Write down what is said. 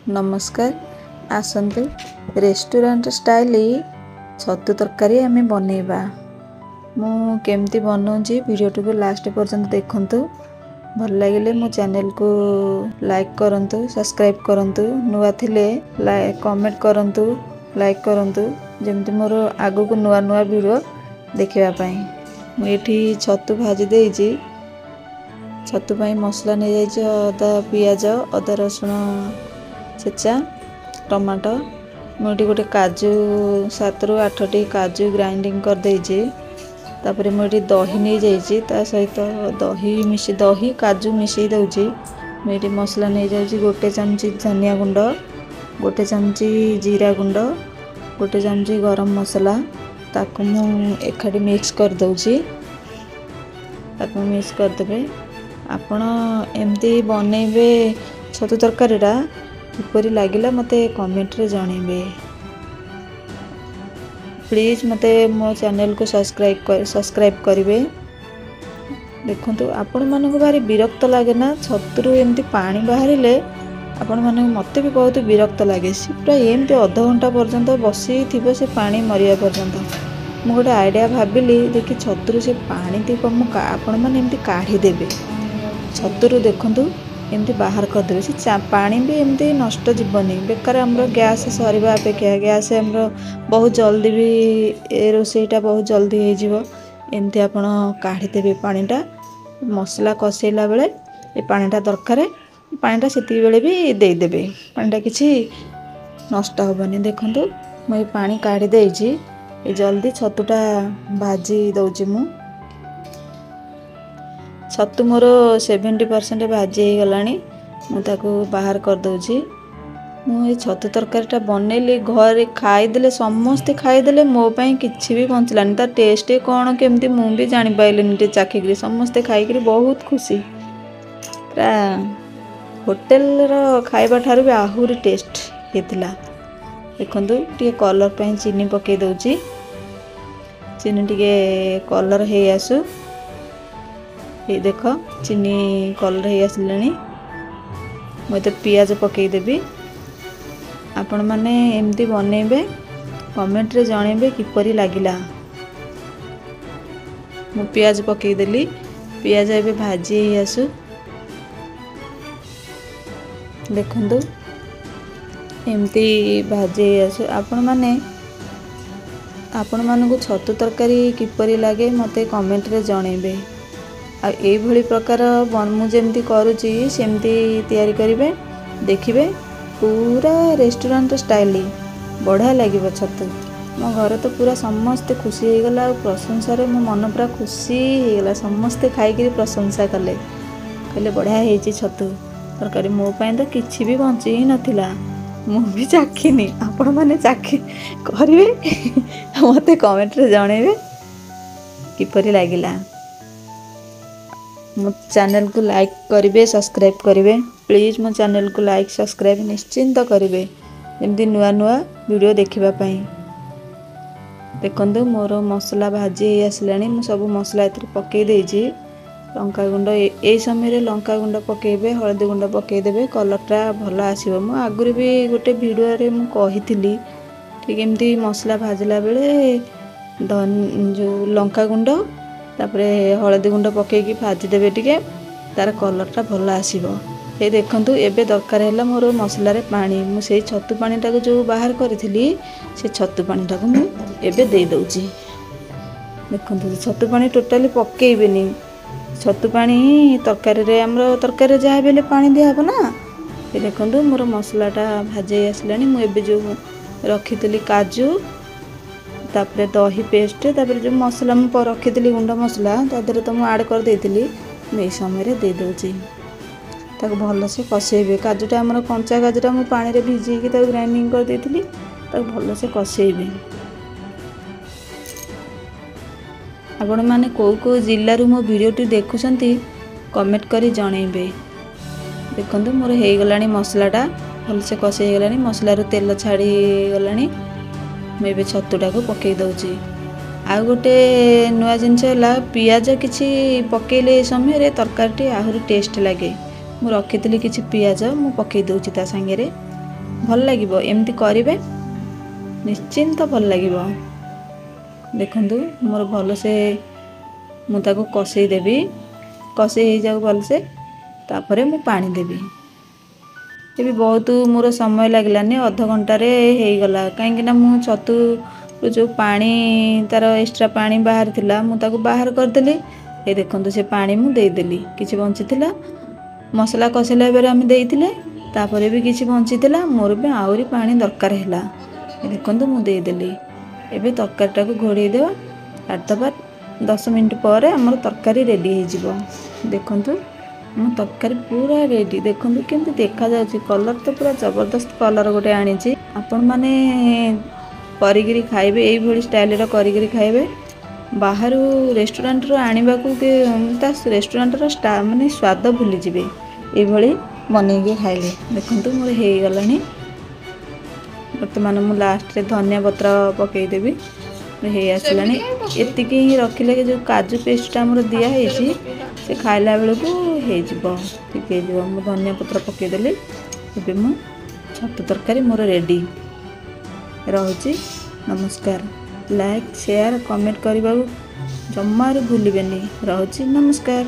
नमस्कार आसतु restaurant style छतु तरकारी आम बनैबा मु केमती बनाऊँगी वीडियो को लास्ट पर्यंत देखंतु भल लगे मो चैनल को लाइक करंतु सब्सक्राइब करंतु नुआ थिले कमेंट करंतु लाइक करंतु जेमती मोर आगु को नुआ नुआ वीडियो देखिबा पई मु एठी छतु भाजी देइची छतु पई मसला नै जाइछ अदा पियाज अदा रसुण छेचा टमाटो मुझे गोटे काजू 7 ରୁ 8टी काजू ग्राइंडिंग कर देइची तापर मुझे दही नहीं जाइए ता सहित दही काजू मिसई दउची मुझे मसला नहीं जाइए गोटे चमची धनिया गुंड गोटे चमची जीरा गुंड गोटे चमची गरम मसला ताकू मु एखाडी मिक्स कर दउची ताकू मिक्स कर देबे आपण एमती बनैबे छतु तरकारीटा किपरि लागिला मते कमेंट रे जणैबे प्लीज मते मो चैनल को सब्सक्राइब करिवे देखंतु आपण मानको भारी विरक्त लागे ना छतुरु एमती पानी बाहरिले आपण मानको मते भी बहुत विरक्त लागे पूरा एमती आधा घंटा पर्यंत बसी थिबो से पानी मरिया पर्यंत मु गोटे आइडिया भाबिली देखि छतुरु से पानी ती मु आपण माने एमती काढी देबे छतुरु देखंतु एमती बाहर कर देबे से पानी भी एमती नष्ट जीवनी बेकार हमरो गैस सरीबा अपेक्षा गैस हमरो बहुत जल्दी भी रोसेईटा बहुत जल्दी हो जीवो एमती आपण काढी देबे पानीटा मसला कसेला बेले ए पानीटा दरकार पानीटा सेती बेले भी दे देबे पानीटा किछि नष्ट होबनी देखंतु मैं पानी काढी देइची ए जल्दी छतुटा भाजी दउची मु छतु मोर 70% भाजी हो गलानी मुझे बाहर कर दउची मु छतु तरकारीटा बनैली घर खाईदे समस्ते खाईदे मो पाई किछि भी बंचलानी तार टेस्ट कौन केमती मु भी जानी पाइलेनी चाखिक समस्ते खाई बहुत खुशी पूरा होटेल रो खाइबा ठारू भी आहुरी टेस्ट हेतिला देखंतु टिके कलर पाई चीनी पके दउची चीनी टिके कलर हे आसु ये देख चीनी कलर हो आसलानी मुझे पियाज पकई देबी आपण माने एमती बनैबे कमेंट रे जणैबे किपरि लागिला मु पियाज पकई देली पियाज एबे भाजी आसु देखंतु एमती भाजी आसु आपण मानकु छतु तरकारी किपरि लागे मते कमेंट रे जणैबे आ भली प्रकार मु जेमती करूची सेमती तैयारी करिवे देखिबे पूरा रेस्टोरेंट स्टाइल बढ़िया लगे छतु मो घर तो पूरा समस्ते खुशी हो गला प्रशंसा रे मो मन पूरा खुशी हो गला समस्ते खाई प्रशंसा कले कहले बढ़िया हेची छतु तरकारी मो पाई तो किछि भी बंची ही नथिला मु भी चाखिनी आपण माने चाखी करिवे मते कमेंट रे जणैबे किपरि लागिला मो चैनल को लाइक करिवे सब्सक्राइब करिवे प्लीज मो चैनल को लाइक सब्सक्राइब निश्चिंत करिवे एमती नुआ नुआ वीडियो देखिबा पई देखंतु मोर मसला भाजी आसलानी मु सब मसला एथरे पकई देइची लंका गुंड ए समय रे लंका गुंड पकेबे हळदी गुंड पकई देबे कलरटा भलो आसीबो मु आगुरी भी गोटे वीडियो रे मु कहितली ठीक एमती मसला भाजला बेले जो लंका गुंड तापरे हळदी गुंड पकेकी भाजी देबे टिके तार कलरटा भलो आसीबो ए देखंतु एबे दरकार हैला मोर मसला रे पानी मु सेई छतु पानीटा को जो बाहर करथिली से छतु पानीटा को मु एबे दे दउची देखंतु छतु पानी टोटली पकेइबेनी छतु पानी तरकारी रे हमरो तरकारी जहा बेले पानी दिया हबो ना ए देखंतु मोर मसलाटा भाजे आसलानी मु एबे जो रखितली काजू तापरे दही पेस्ट तापरे जो मसला मु रखितली गुंड मसला तादरे तो मु ऐड कर देइतली मैं समय रे दे दउची ताको भलो से कसेबे काजूटा हमर कंचा काजूटा मु पानी रे भिजी कि ताको ग्राइंडिंग कर देइतली ताको भलो से कसेबे आपण माने को जिल्ला रु मो वीडियो टी देखुछंती कमेंट करी जणैबे देखंतु मोर हे गलानी मसलाटा भलो से कसे गलानी मसला रो तेल छाड़ी गलानी मैं भी छतुटा को पकई दउची आ गोटे नुआ जिनस है पियाज किछि पकेले समय रे तरकारी आहुरी टेस्ट लगे मु रखी किछि पियाज मु पकई दउची ता संगे रे ଭଲ ଲାଗିବ ଏମିତି କରିବେ निश्चिंत भल लगे। देखु मोर भलसे मु ताको कषे देवी कषे हो जाऊ भलसे तापर मु पानी देवी। ये बहुत मोर समय लगलानी अध घंटे हो गला कहीं मु छतु जो पानी तार एक्स्ट्रा पानी बाहर थिला मु ताको बाहर करदेली। ये देखंतु से पानी मु देदेली किछि बंचिथिला मसला कषेला बेर आम देइथिले तापर भी किछि बंचिथिला मोर भी आउरी पानी दरकार हैला। देखंतु मु देदेली। एबे तरकारीटा को घोड़े देवा काटदबा 10 मिनट पर हमर तरकारी रेडी हो जिवो। देखंतु मो तरकारी पूरा रेडी। देखंतु केमति देखा जाउची कलर तो पूरा जबरदस्त कलर गोटे आनी छी। आपण माने करिगिरी खाइबे एई भली स्टाइल रो करिगिरी खाइबे। बाहर रेस्टोरेंट रो आनिबा को के ता रेस्टोरेंट रो माने स्वाद भूली जिवे एई भली बनेगे खाइले। देखंतु मोर हे गलानी। बर्तमान मु लास्ट रे धनिया पत्र पकईदेवी हे आसलानी। एतिकी ही रखिले जो काजू पेस्टा हमर दिया हेछि से खाइला बेल को हे जिवो ठीक हे जिवो। मु धनिया पत्र पकईदेली। एबे मु छतु तरकारी मोर रेडी रहउची। नमस्कार। लाइक शेयर कमेंट करबा जम्मार भूलिबेनी। रहउची नमस्कार।